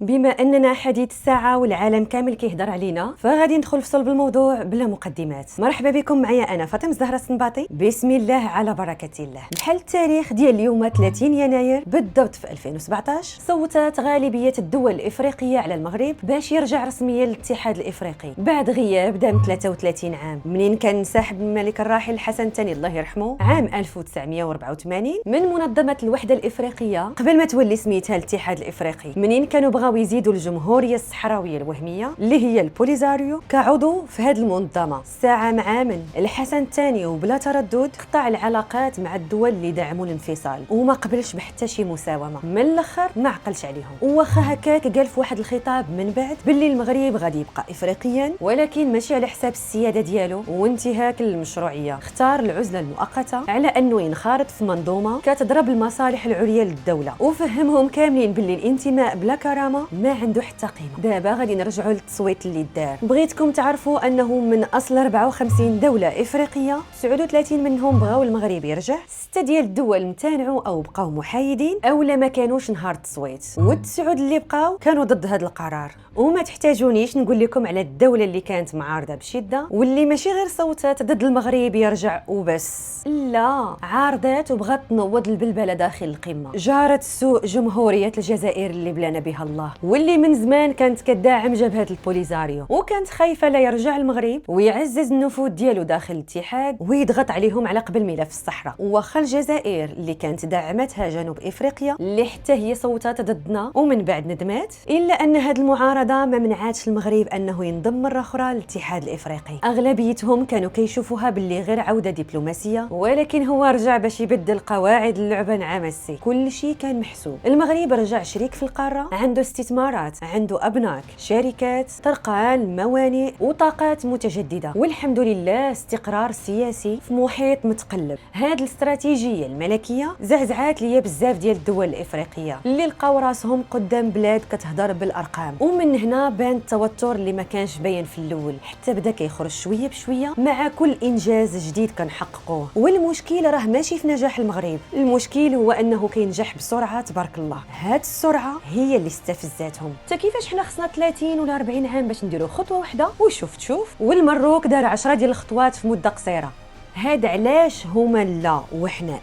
بما اننا حديث الساعه والعالم كامل كيهضر علينا فغادي ندخل في صلب الموضوع بلا مقدمات. مرحبا بكم معايا انا فاطمه الزهراء السنباطي. بسم الله على بركه الله. بحال التاريخ ديال اليوم 30 يناير بالضبط في 2017 صوتت غالبيه الدول الافريقيه على المغرب باش يرجع رسميا للاتحاد الافريقي بعد غياب دام 33 عام منين كان انسحب الملك الراحل حسن الثاني الله يرحمه عام 1984 من منظمه الوحده الافريقيه قبل ما تولي سميتها الاتحاد الافريقي، منين كانوا بغاو يزيدوا الجمهوريه الصحراويه الوهميه اللي هي البوليزاريو كعضو في هذه المنظمه. ساعه مع من الحسن الثاني وبلا تردد قطع العلاقات مع الدول اللي دعموا الانفصال وما قبلش بحتى شي مساومه. من الاخر ما عقلش عليهم، وواخا هكاك قال في واحد الخطاب من بعد باللي المغرب غادي يبقى افريقيا ولكن ماشي على حساب السياده ديالو وانتهاك للمشروعيه. اختار العزله المؤقته على انه ينخرط في منظومه كتضرب المصالح العليا للدوله، وفهمهم كاملين باللي الانتماء بلا كرامه ما عنده حتى قيمه. دابا غادي نرجعوا للتصويت اللي دار. بغيتكم تعرفوا انه من اصل 54 دوله افريقيه 39 منهم بغاو المغرب يرجع، 6 ديال الدول امتنعوا او بقاو محايدين او لا ما كانوش نهار التصويت، والتسعود اللي بقاو كانوا ضد هذا القرار. وما تحتاجونيش نقول لكم على الدوله اللي كانت معارضه بشده واللي ماشي غير صوتات ضد المغرب يرجع وبس، لا عارضات وبغات تنوض البلبله داخل القمه. جاره السوء جمهوريه الجزائر اللي بلانا بها الله واللي من زمان كانت كداعم جبهه البوليزاريو وكانت خايفه لا يرجع المغرب ويعزز النفوذ ديالو داخل الاتحاد ويضغط عليهم على قبل ملف الصحراء. واخا الجزائر اللي كانت دعمتها جنوب افريقيا اللي حتى هي صوتات ضدنا ومن بعد ندمات، الا ان هذه المعارضه ما منعاتش المغرب انه ينضم مره اخرى للاتحاد الافريقي. اغلبيتهم كانوا كيشوفوها باللي غير عوده دبلوماسيه، ولكن هو رجع باش يبدل قواعد اللعبه نعم السي. كل شيء كان محسوب. المغرب رجع شريك في القاره، عنده استثمارات، عنده ابناك، شركات، طرقان، موانئ وطاقات متجدده، والحمد لله استقرار سياسي في محيط متقلب. هذه الاستراتيجيه الملكيه زعزعات ليا بزاف ديال الدول الافريقيه اللي لقاو راسهم قدام بلاد كتهضر بالارقام، ومن هنا بان التوتر اللي ما كانش باين في الاول حتى بدا كيخرج شويه بشويه مع كل انجاز جديد كنحققوه. والمشكل راه ماشي في نجاح المغرب، المشكل هو انه كينجح بسرعه تبارك الله. هاد السرعه هي اللي استفزاتهم. حتى كيفاش حنا خصنا 30 ولا 40 عام باش نديروا خطوه واحده وشوف تشوف، والمروك دار 10 ديال الخطوات في مده قصيره. هاد علاش هما لا وحنا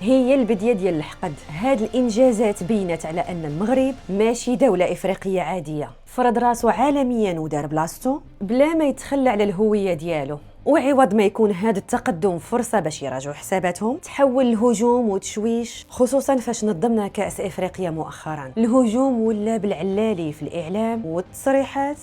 هي البدايه ديال الحقد. هاد الانجازات بينت على ان المغرب ماشي دوله افريقيه عاديه، فرض راسو عالميا ودار بلاصتو بلا ما يتخلى على الهويه ديالو. وعوض ما يكون هذا التقدم فرصه باش يراجعوا حساباتهم تحول لهجوم وتشويش، خصوصا فاش نظمنا كاس افريقيا مؤخرا. الهجوم ولا بالعلالي في الاعلام والتصريحات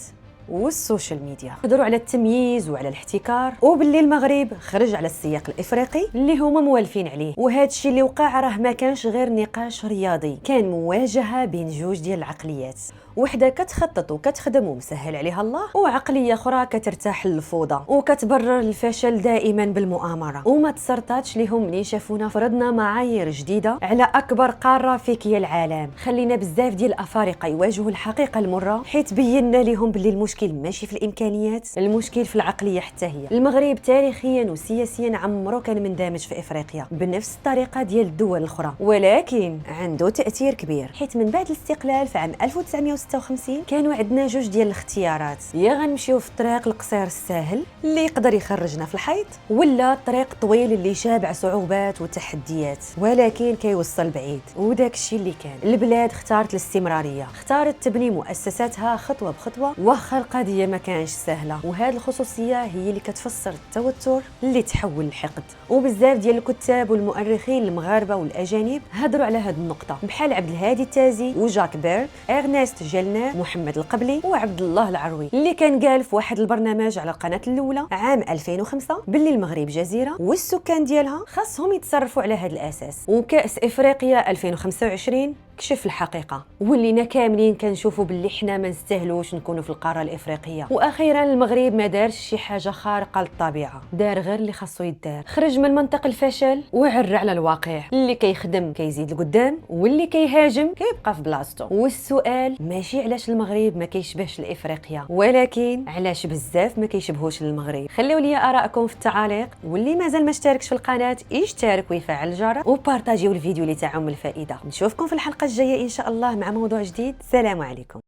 والسوشيال ميديا، قدروا على التمييز وعلى الاحتكار وباللي المغرب خرج على السياق الافريقي اللي هما موالفين عليه. وهذا الشيء اللي وقع راه ما كانش غير نقاش رياضي، كان مواجهه بين جوج ديال العقليات، وحده كتخطط وكتخدم ومسهل عليها الله، وعقليه اخرى كترتاح للفوضى وكتبرر الفشل دائما بالمؤامره. وما تسرطاتش ليهم ملي شافونا فرضنا معايير جديده على اكبر قاره فيكيه العالم، خلينا بزاف ديال الافارقه يواجهوا الحقيقه المره، حيت بينا لهم باللي المشكل ماشي في الامكانيات، المشكل في العقليه. حتى هي المغرب تاريخيا وسياسيا عمره كان مندمج في افريقيا بنفس الطريقه ديال الدول الاخرى، ولكن عنده تاثير كبير، حيت من بعد الاستقلال في عام 1956 كانوا عندنا جوج ديال الاختيارات: يا غنمشيو في الطريق القصير الساهل اللي يقدر يخرجنا في الحيط، ولا الطريق الطويل اللي شابع صعوبات وتحديات ولكن كيوصل بعيد. وداك الشيء اللي كان. البلاد اختارت الاستمراريه، اختارت تبني مؤسساتها خطوه بخطوه واخا القضيه ما كانش سهله. وهذه الخصوصيه هي اللي كتفسر التوتر اللي تحول لحقد. وبزاف ديال الكتاب والمؤرخين المغاربه والاجانب هضروا على هذه النقطه، بحال عبد الهادي التازي وجاك بيرك، ارنست جلنر، محمد القبلي وعبد الله العروي، اللي كان قال في واحد البرنامج على القناه الاولى عام 2005 باللي المغرب جزيره والسكان ديالها خاصهم يتصرفوا على هذا الاساس. وكاس افريقيا 2025 كشف الحقيقه، ولينا كاملين كنشوفوا باللي حنا ما نستاهلوش نكونوا في القاره الافريقيه. واخيرا المغرب ما دارش شي حاجه خارقه للطبيعه، دار غير اللي خاصو يدار، خرج من منطق الفشل وعر على الواقع. اللي كيخدم كيزيد لقدام واللي كيهاجم كيبقى في بلاصتو. والسؤال ماشي علاش المغرب ما كيشبهش لافريقيا، ولكن علاش بزاف ما كيشبهوش للمغرب. خليو لي ارائكم في التعاليق، واللي مازال ما اشتركش في القناه يشترك ويفعل الجرس وبارطاجيو الفيديو اللي تاعهم الفائده. نشوفكم في الحلقه الحلقه الجايه ان شاء الله مع موضوع جديد. السلام عليكم.